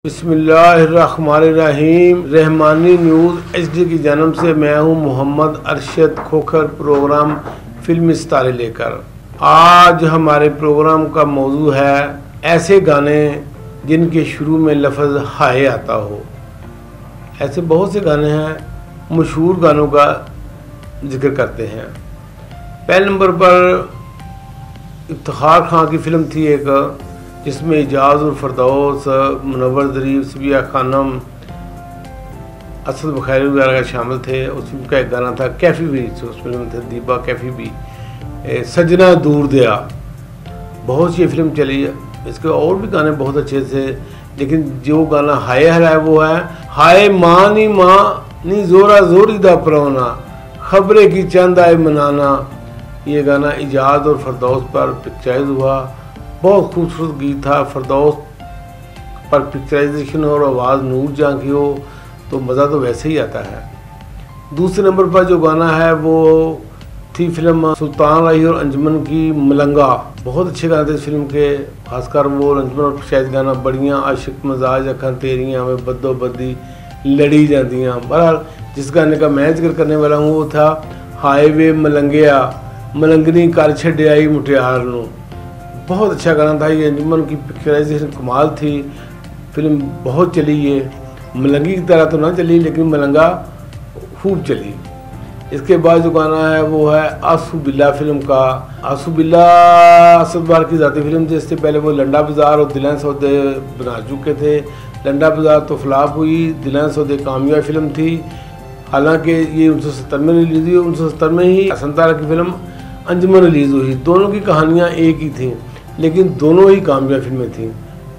बिस्मिल्लाहिर्रहमानिर्रहीम। Rahmani news HD की जन्म से मैं हूं मोहम्मद अरशद खोखर, प्रोग्राम फिल्म सितारे लेकर। आज हमारे प्रोग्राम का मौजू है ऐसे गाने जिनके शुरू में लफ्ज़ हाय आता हो। ऐसे बहुत से गाने हैं, मशहूर गानों का जिक्र करते हैं। पहले नंबर पर इफ्तिखार खां की फ़िल्म थी एक, जिसमें इजाज़ और फरदौस, मुनव्वर ज़रीफ, सबिया खानम, असद बुखारी वगैरह शामिल थे। उस फिल्म का एक गाना था कैफ़ी भी, उस फिल्म में थे दीबा कैफ़ी भी, सजना दूर दया। बहुत सी फिल्म चली, इसके और भी गाने बहुत अच्छे थे, लेकिन जो गाना हाय है वो है हाय माँ नी जोरा जोरी दा परौना, खबरें की चंद आए मनाना। ये गाना इजाज़ और फरदौस पर पिक्चराइज हुआ। बहुत खूबसूरत गीत था। फरदौस पर पिक्चराइजेशन और आवाज़ नूर जहाँ की हो तो मज़ा तो वैसे ही आता है। दूसरे नंबर पर जो गाना है वो थी फिल्म सुल्तान राही और अंजुमन की मलंगा। बहुत अच्छे गाने थे इस फिल्म के, खासकर वो अंजुमन और पिक्चराइज गाना बड़ियाँ आशिक मजाज अखन तेरियाँ में बदो बदी लड़ी जादियाँ। बहरहाल जिस गाने का मैं जिक्र करने वाला हूँ वो था हाय वे मलंगिया मलंगनी कर छड्याई मुटियार नू। बहुत अच्छा गाना था ये। अंजुमन की पिक्चराइजेशन कमाल थी। फिल्म बहुत चली, ये मलंगी की तरह तो ना चली लेकिन मलंगा खूब चली। इसके बाद जो गाना है वो है आंसू बिल्ला फिल्म का। आंसू बिल्ला असद बार की ज़ाती फिल्म थी। इससे पहले वो लंडा बाज़ार और दिल सौदे बना चुके थे। लंडा बाज़ार तो फ्लॉप हुई, दिल सौदे कामयाब फिल्म थी। हालांकि ये 1970 में रिलीज़ हुई। 1970 में ही हसन तारा की फिल्म अंजुमन रिलीज़ हुई। दोनों की कहानियाँ एक ही थी, लेकिन दोनों ही कामयाब फिल्में थीं,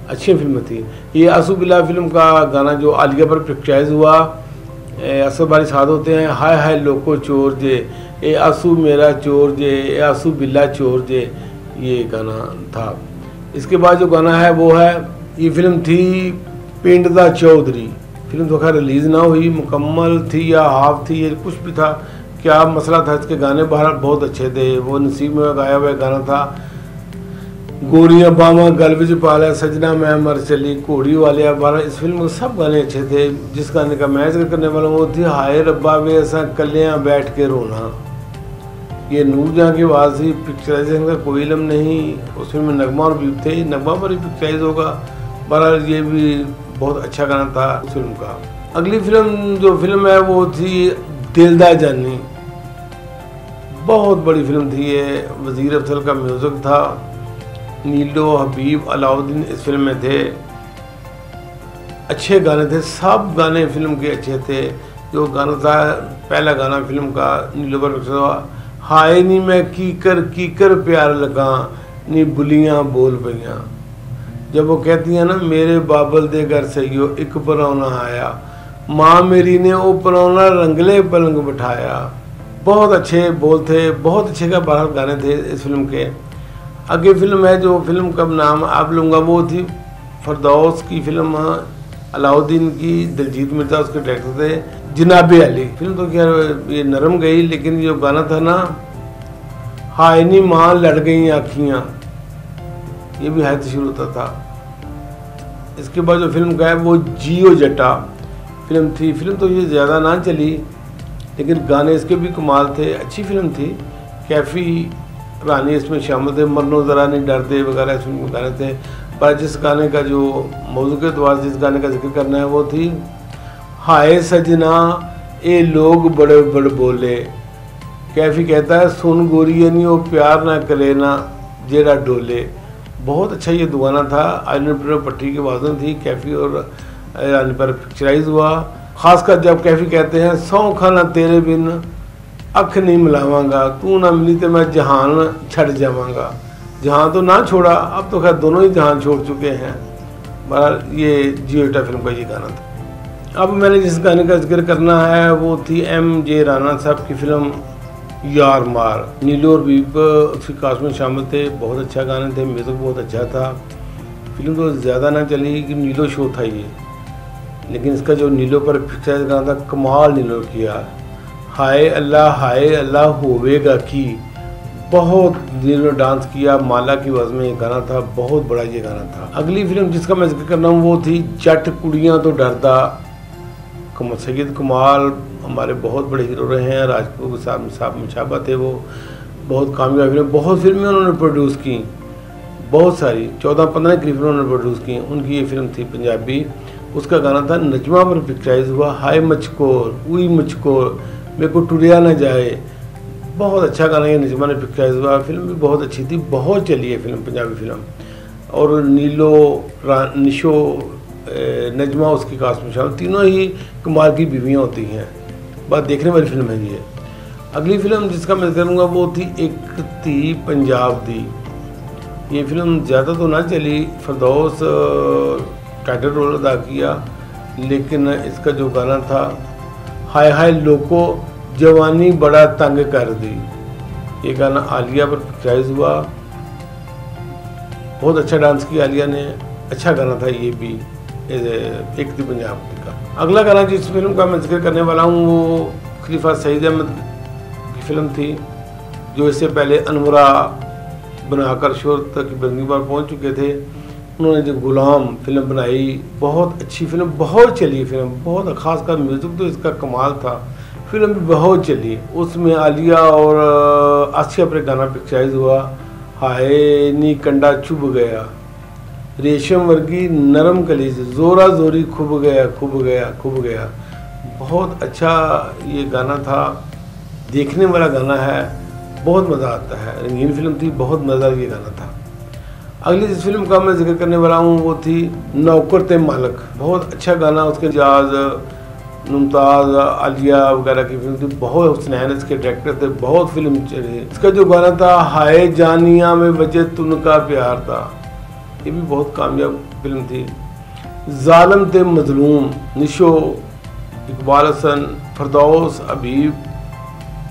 अच्छी फिल्में थीं। ये आंसू बिल्ला फिल्म का गाना जो आलिया पर पिक्चराइज हुआ, असद बारी साथ होते हैं हाय हाय लोको चोर जे, ए आंसू मेरा चोर जे, ए आंसू बिल्ला चोर जे, ये गाना था। इसके बाद जो गाना है वो है, ये फिल्म थी पिंड दा चौधरी। फिल्म तो खैर रिलीज़ ना हुई, मुकम्मल थी या हाफ थी, ये कुछ भी था, क्या मसला था। इसके गाने बाहर बहुत अच्छे थे। वो नसीब में गाया हुआ गाना था गोरियां बामा गल विच पाला सजना मैं मर चली घोड़ी वाले बारा। इस फिल्म में सब गाने अच्छे थे। जिस गाने का मैं जिक्र करने वाला हूँ वो थी हाय रब्बा वे असा कलियां बैठ के रोना। ये नूर जहाँ की आवाज़ थी, पिक्चराइजेशन का कोई इल्म नहीं। उस फिल्म में नगमा और बीब थे, नगमा पर ही पिक्चराइज होगा। बहरहाल ये भी बहुत अच्छा गाना था उस फिल्म का। अगली फिल्म जो फिल्म है वो थी दिलदा जानी। बहुत बड़ी फिल्म थी ये। वज़ीर अफजल का म्यूज़िक था। नीलो, हबीब, अलाउद्दीन इस फिल्म में थे। अच्छे गाने थे, सब गाने फिल्म के अच्छे थे। जो गाना था पहला गाना फिल्म का नीलो पर हाय नी मैं कीकर प्यार लगा नी बुलियाँ बोल पईयाँ। जब वो कहती हैं ना मेरे बाबल दे घर सहियो एक परौना आया, माँ मेरी ने वो परौना रंगले पलंग बिठाया। बहुत अच्छे बोल थे, बहुत अच्छे का बाहर गाने थे इस फिल्म के। आगे फिल्म है जो फिल्म का नाम आप लूँगा वो थी फरदौस की फिल्म, अलाउद्दीन की, दिलजीत मिर्जा उसके डायरेक्टर थे, जनाबे अली। फिल्म तो क्या ये नरम गई, लेकिन जो गाना था ना हाय नी माँ लड़ गई आँखियाँ, ये भी हाय से शुरू होता था। इसके बाद जो फिल्म का है वो जियो जटा फिल्म थी। फिल्म तो ये ज़्यादा ना चली, लेकिन गाने इसके भी कमाल थे, अच्छी फिल्म थी। कैफ़ी रानी इसमें शामिल थे, मरनो ज़रा नहीं डरते वगैरह इस फिल्म में गाने थे। पर जिस गाने का जो मौजू के द्वारा जिस गाने का जिक्र करना है वो थी हाय सजना ए लोग बड़े बड़े बोले। कैफ़ी कहता है सुन गोरिया नहीं वो प्यार ना करे ना जेड़ा डोले। बहुत अच्छा ये दुगाना था। आइलन पट्टी की आवाज़ें थी। कैफ़ी और रानी पर पिक्चराइज हुआ। खासकर जब कैफ़ी कहते हैं सौ खाना तेरे बिन अख नहीं मिलावांगा, तू ना मिली तो मैं जहान छड़ जावांगा। जहां तो ना छोड़ा, अब तो खैर दोनों ही जहान छोड़ चुके हैं। बहरहाल ये जियोटा फिल्म का ये गाना था। अब मैंने जिस गाने का जिक्र करना है वो थी MJ राना साहब की फिल्म यार मार। नीलो और बीब उसकी कास्ट में शामिल थे। बहुत अच्छा गाने थे, म्यूज़िक बहुत अच्छा था। फिल्म तो ज़्यादा ना चली कि नीलो शो था ये, लेकिन इसका जो नीलो पर पिक्चराइज गाना था कमाल नीलो किया। हाय अल्लाह होवेगा की, बहुत दिनों डांस किया। माला की आवाज़ में ये गाना था, बहुत बड़ा ये गाना था। अगली फिल्म जिसका मैं जिक्र कर रहा हूँ वो थी जट कुड़ियाँ तो डरदा। सैयद कमाल हमारे बहुत बड़े हीरो रहे हैं, राजपूत के साथ मुशाबा थे वो। बहुत कामयाब फिल्म, बहुत फिल्में उन्होंने प्रोड्यूस की, बहुत सारी 14-15 की फिल्में उन्होंने प्रोड्यूस की। उनकी ये फिल्म थी पंजाबी, उसका गाना था नजमा पर पिक्चराइज हुआ हाय मचकोर उई मचकोर मेरे को टुरिया ना जाए। बहुत अच्छा गाना ये नजमा ने पिक्चराइज हुआ। फिल्म भी बहुत अच्छी थी, बहुत चली है फिल्म, पंजाबी फिल्म। और निशो नजमा उसकी कास्ट में शामिल, तीनों ही कमाल की बीवियाँ होती हैं। बात देखने वाली फिल्म है ये। अगली फिल्म जिसका मैं करूँगा वो थी एक थी पंजाब दी। ये फिल्म ज़्यादा तो ना चली, फरदौस टाइटल रोल अदा किया, लेकिन इसका जो गाना था हाय हाय लोको जवानी बड़ा तंग कर दी, ये गाना आलिया पर पिक्चराइज हुआ। बहुत अच्छा डांस किया आलिया ने, अच्छा गाना था ये भी, एक थी पंजाब का। अगला गाना जिस फिल्म का मैं जिक्र करने वाला हूँ वो खलीफा सईद अहमद की फिल्म थी, जो इससे पहले अनवरा बनाकर शोहरत की बुलंदी पर पहुँच चुके थे। उन्होंने जो गुलाम फिल्म बनाई, बहुत अच्छी फिल्म, बहुत चली फिल्म, बहुत खासकर म्यूज़िक तो इसका कमाल था। फिल्म भी बहुत चली, उसमें आलिया और आसिया पर गाना पिक्चराइज हुआ हाय नी कंडा चुभ गया रेशम वर्गी नरम कलीज जोरा जोरी खुब गया खुब गया खुब गया। बहुत अच्छा ये गाना था, देखने वाला गाना है, बहुत मज़ा आता है। रंगीन फिल्म थी, बहुत मज़ेदार ये गाना था। अगली जिस फिल्म का मैं जिक्र करने वाला हूँ वो थी नौकर ते मालक। बहुत अच्छा गाना, उसके जाज मुमताज़ आलिया वगैरह की फिल्म थी, बहुत हुसनैन इसके डायरेक्टर थे, बहुत फिल्म चली। इसका जो गाना था हाय जानिया में वजह तुनका प्यार था, ये भी बहुत कामयाब फिल्म थी। जालिम ते मजलूम, निशो, इकबाल हसन, फरदौस अबीब,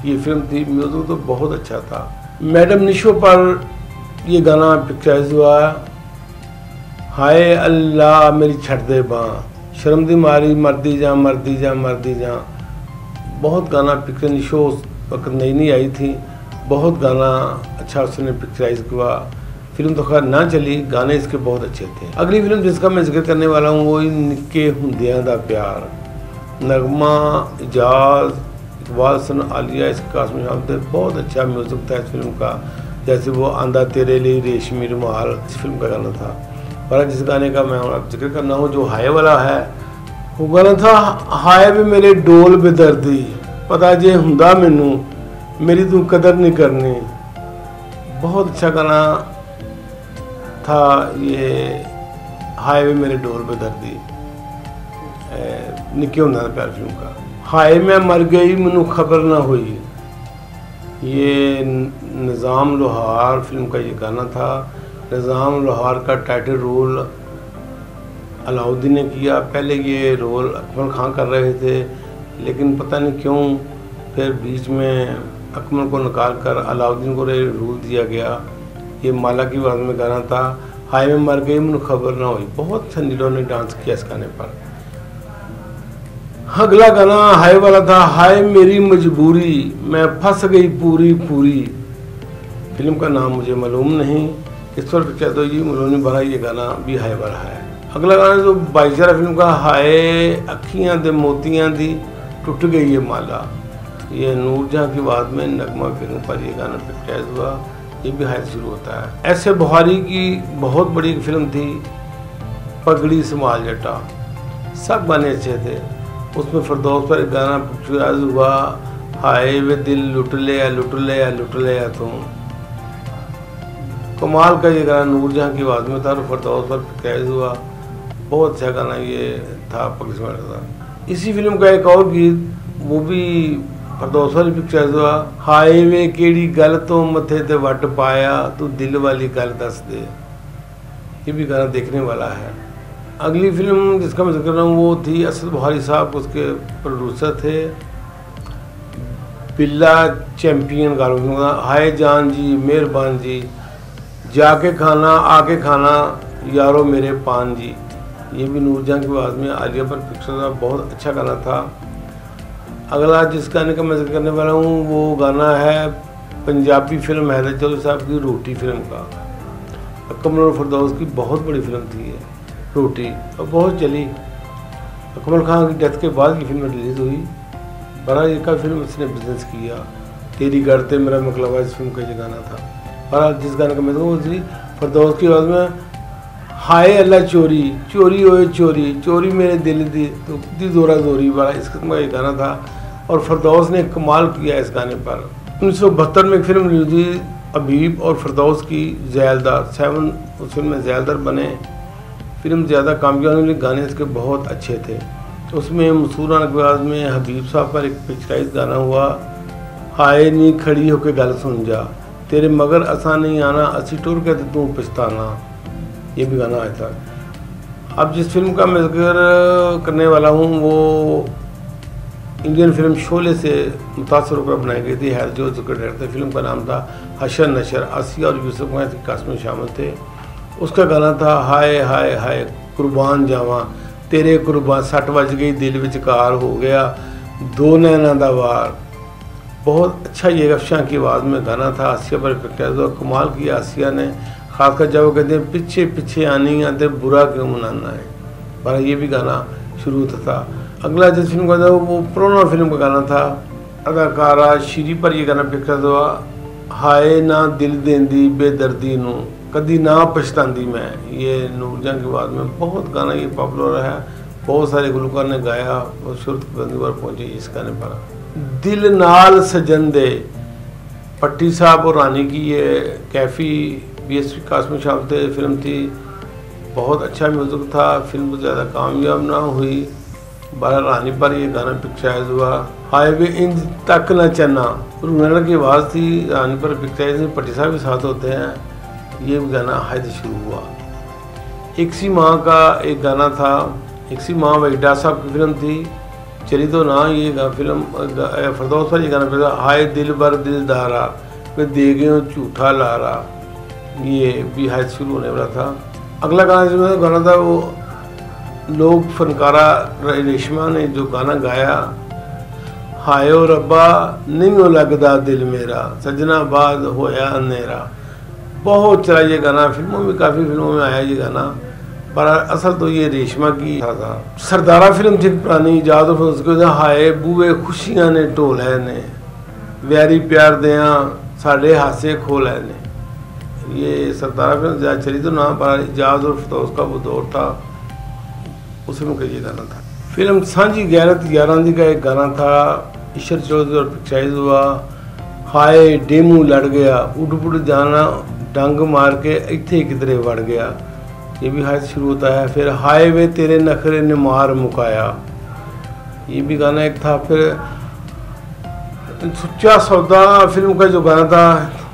ये फिल्म थी। म्यूज़िक तो बहुत अच्छा था। मैडम निशो पर ये गाना पिक्चराइज हुआ हाय अल्लाह मेरी छड़ दे बाँ शर्म दी मारी मरदी जा मरदी जा मरदी जा। बहुत गाना पिक्चर, निशो उस वक्त नई आई थी, बहुत गाना अच्छा उसने पिक्चराइज हुआ। फिल्म तो खैर ना चली, गाने इसके बहुत अच्छे थे। अगली फिल्म जिसका मैं जिक्र करने वाला हूँ वो निक्के हुंदियां दा प्यार। नगमा, इजाज़, इकबाल हसन, आलिया इसके कास्ट में शामिल थे। बहुत अच्छा म्यूज़िक था इस फिल्म का, जैसे वो आंदा तेरे लिए रेशमी रुमाल इस फिल्म का गाना था। पर जिस गाने का मैं जिक्र करना हूँ जो हाय वाला है, वो गाना था हाय वे मेरे डोल बेदर्दी पता जे हुंदा मैनू मेरी तू कदर नहीं करनी। बहुत अच्छा गाना था ये हाय वे मेरे डोल बेदर्दी, निक्के हुंदा दा प्यार फिल्म का। हाय मैं मर गई मैनू खबर ना हुई, ये निज़ाम लोहार फिल्म का ये गाना था। निज़ाम लोहार का टाइटल रोल अलाउद्दीन ने किया। पहले ये रोल अकमल खान कर रहे थे, लेकिन पता नहीं क्यों फिर बीच में अकमल को निकाल कर अलाउद्दीन को रोल दिया गया। ये माला की आवाज़ में गाना था हाय में मर गई मैनू खबर ना हुई। बहुत से नीलों ने डांस किया इस गाने पर। अगला गाना हाय वाला था हाय मेरी मजबूरी मैं फंस गई पूरी पूरी। फिल्म का नाम मुझे मालूम नहीं, इस पर पिक्चर तो ये मलोनी भरा, ये गाना भी हाय वाला है। अगला गाना जो भाईचारा फिल्म का हाय अखियां दे मोतियां दी टूट गई ये माला, ये नूरजहां की आवाज़ में नगमा फिल्म पर ये गाना पिक्चराइज हुआ। ये भी हाय शुरू होता है। ऐसे बुखारी की बहुत बड़ी फिल्म थी पगड़ी संभाल जटा, सब गाने अच्छे थे। उसमें फरदौस पर गाना पिक्चराइज हुआ हाय वे दिल लुट ले लुट ले लुट ले तुम। कमाल का ये गाना नूरजहां की आवाज़ में था और फरदौस पर पिक्चराइज हुआ। बहुत अच्छा गाना ये था, पगड़ी संभाल जटा। इसी फिल्म का एक और गीत वो भी फरदौस पर पिक्चराइज हुआ हाय वे केड़ी गल तो मथे ते वट पाया तू दिल वाली गल दस दे। ये भी गाना देखने वाला है। अगली फिल्म जिसका मैं जिक्र कर रहा हूँ वो थी असद बुखारी साहब, उसके प्रोड्यूसर थे बिल्ला चैम्पियन गालों का हाय जान जी मेहरबान जी जाके खाना आके खाना यारो मेरे पान जी। ये भी नूरजहां की आवाज़ में आलिया पर पिक्चर था, बहुत अच्छा गाना था। अगला जिस गाने का मैं जिक्र करने वाला हूँ वो गाना है पंजाबी फिल्म हैदर चौधरी साहब की रोटी फिल्म का, कमल और फिरदौस की बहुत बड़ी फिल्म थी ये रोटी, और बहुत चली। कमल खान की डेथ के बाद की फिल्म रिलीज़ हुई। बड़ा एक फिल्म इसने बिजनेस किया। तेरी गढ़ते मेरा मकलवा इस फिल्म का जो गाना था, बड़ा जिस गाने का मैं तो थी फिरदौस की आवाज़ में, हाय अल्लाह चोरी चोरी होए चोरी चोरी मेरे दिल दी तो दी जोरा जोरी, बड़ा इस किस्म का ये गाना था। और फिरदौस ने कमाल किया इस गाने पर। 1972 में एक फिल्म रिलीज हुई हबीब और फिरदौस की ज़ैलदार 7, उस फिल्म में ज़ैलदार बने। फिल्म ज़्यादा कामयाब नहीं, गाने इसके बहुत अच्छे थे। उसमें मसूराना की आवाज़ में हबीब साहब पर एक पिक्चराइज गाना हुआ, हाय नी खड़ी होके गल सुन जा, तेरे मगर असा नहीं आना, असी टुर के तो तू पछताना, ये भी गाना आया था। अब जिस फिल्म का मैं जिक्र करने वाला हूँ वो इंडियन फिल्म शोले से मुतासर होकर बनाई गई थी। हैदर चौधरी का डायरेक्टर, फिल्म का नाम था हशर नशर। आसिया और यूसुफ खान की कास्ट में शामिल थे। उसका गाना था, हाय हाय हाय कुर्बान जावा तेरे कुर्बान, 60 बज गई दिल विचकार हो गया, दो नैना दा वार। बहुत अच्छा ये अफशां की आवाज़ में गाना था। आसिया पर इफेक्ट कमाल किया आसिया ने, खासकर जब वो कहते हैं पीछे पीछे आनी है तो बुरा क्यों मनाना है, पर ये भी गाना शुरू होता था। अगला जिस फिल्म का था वो पुराना फिल्म का गाना था, अदाकारा श्री पर यह गाना पिक्चर हुआ, हाय ना दिल देंदी बेदर्दी नू कदी ना पछतांदी मैं, ये नूरजहां की आवाज़ में बहुत गाना ये पॉपुलर है। बहुत सारे गुलकार ने गाया और सुरत बंदी पर पहुंचे इस गाने पर। दिल नाल सजन दे, पट्टी साहब और रानी की ये कैफी BSP कास्ट में शामिल थे। फिल्म थी, बहुत अच्छा म्यूज़िक था। फिल्म तो ज़्यादा कामयाब ना हुई। 12 रानी पर ये गाना पिक्चराइज हुआ। हाईवे इंज तक न चन्ना, रूनर की आवाज़ थी। रानी पर पिक्चराइज में पट्टी साहब भी साथ होते हैं। ये भी गाना हायद शुरू हुआ। एक सी माँ का एक गाना था, एक सी माँ वहीदा साहब की फिल्म थी, चली तो ना। ये फिल्म फिरदौस पर ये गाना फिर, हाय दिल बर दिलदारा मैं दे गए झूठा लारा, ये भी हायद शुरू होने वाला था। अगला गाना था वो लोग फनकारा रेशमा ने जो गाना गाया, हाय ओ रब्बा नहीं हो लगदा दिल मेरा, सजना बाद होया अंधेरा। बहुत चला ये गाना, फिल्मों में काफ़ी फिल्मों में आया ये गाना, पर असल तो ये रेशमा की था। सरदारा फिल्म थी पुरानी, याद हो उसको, हाय बूए खुशियां ने ढोल है ने, व्यारी प्यार दिया साढ़े हासे खोल है ने। ये सरदारा फिल्म ज़्यादा चली तो ना, पर याद और उसका वो दौर था, उस फिल्म का ये गाना था। फिल्म सांझी गैरत यारांदी का एक गाना था, ईश्वर चौधरी और पिक्चराइज हुआ, हाय डेमू लड़ गया उड़ उड़ जाना डंग मार के इत्थे किधरे वड़ गया, ये भी हाय शुरू होता है। फिर हाय वे तेरे नखरे ने मार मुकाया, ये भी गाना एक था। फिर सुच्चा सौदा फिल्म का जो गाना था,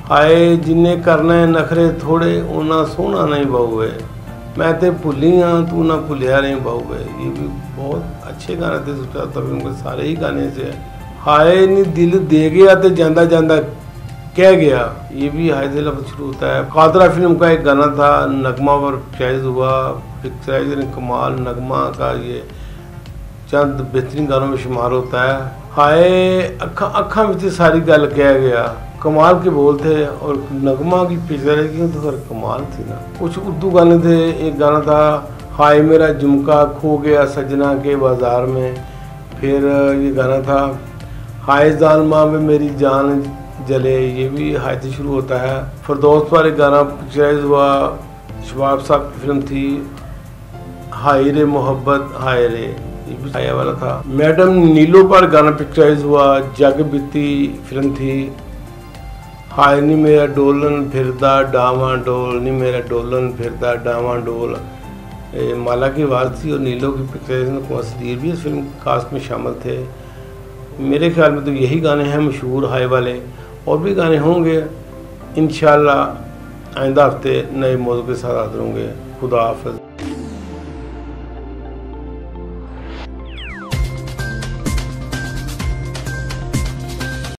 हाय जिन्हें करना है नखरे थोड़े उन्ना सोना नहीं बहुए, मैं ते भुली हाँ तू ना भुलिया नहीं बहुए, ये भी बहुत अच्छे गाने थे सुच्चा सौदा फिल्म के, सारे ही गाने से। हाय नी दिल दे गया तो जांदा जांदा कह गया, ये भी हाय से लफ्ज़ शुरू होता है। कादरा फिल्म का एक गाना था, नगमा पर पिक्चराइज हुआ। पिक्चराइज ने कमाल, नगमा का ये चंद बेहतरीन गानों में शुमार होता है। हाय अखा अखा में सारी गल कह गया, कमाल के बोल थे। और नगमा की पिक्चराइज की तो फिर कमाल थी ना। कुछ उर्दू गाने थे, एक गाना था, हाय मेरा झुमका खो गया सजना के बाजार में। फिर ये गाना था, हाय जानमा में मेरी जान जले, ये भी हाय से शुरू होता है। फिरदौस पर एक गाना पिक्चराइज हुआ, शबाब साहब की फिल्म थी, हाय रे मोहब्बत हाय रे, ये भी हाय वाला था। मैडम नीलो पर गाना पिक्चराइज हुआ, जग बीती फिल्म थी, हाय नी मेरा डोलन फिरदा डावा डोल, नी मेरा डोलन फिरदा डावा डोल, माला की आवाज़ थी। और नीलो की पिक्चराइज में कुंवर भी इस फिल्म कास्ट में शामिल थे। मेरे ख्याल में तो यही गाने हैं मशहूर हाय वाले, और भी गाने होंगे इंशाअल्लाह। आइंदा हफ्ते नए मौजू के साथ हाजिर होंगे। खुदा हाफ़िज़।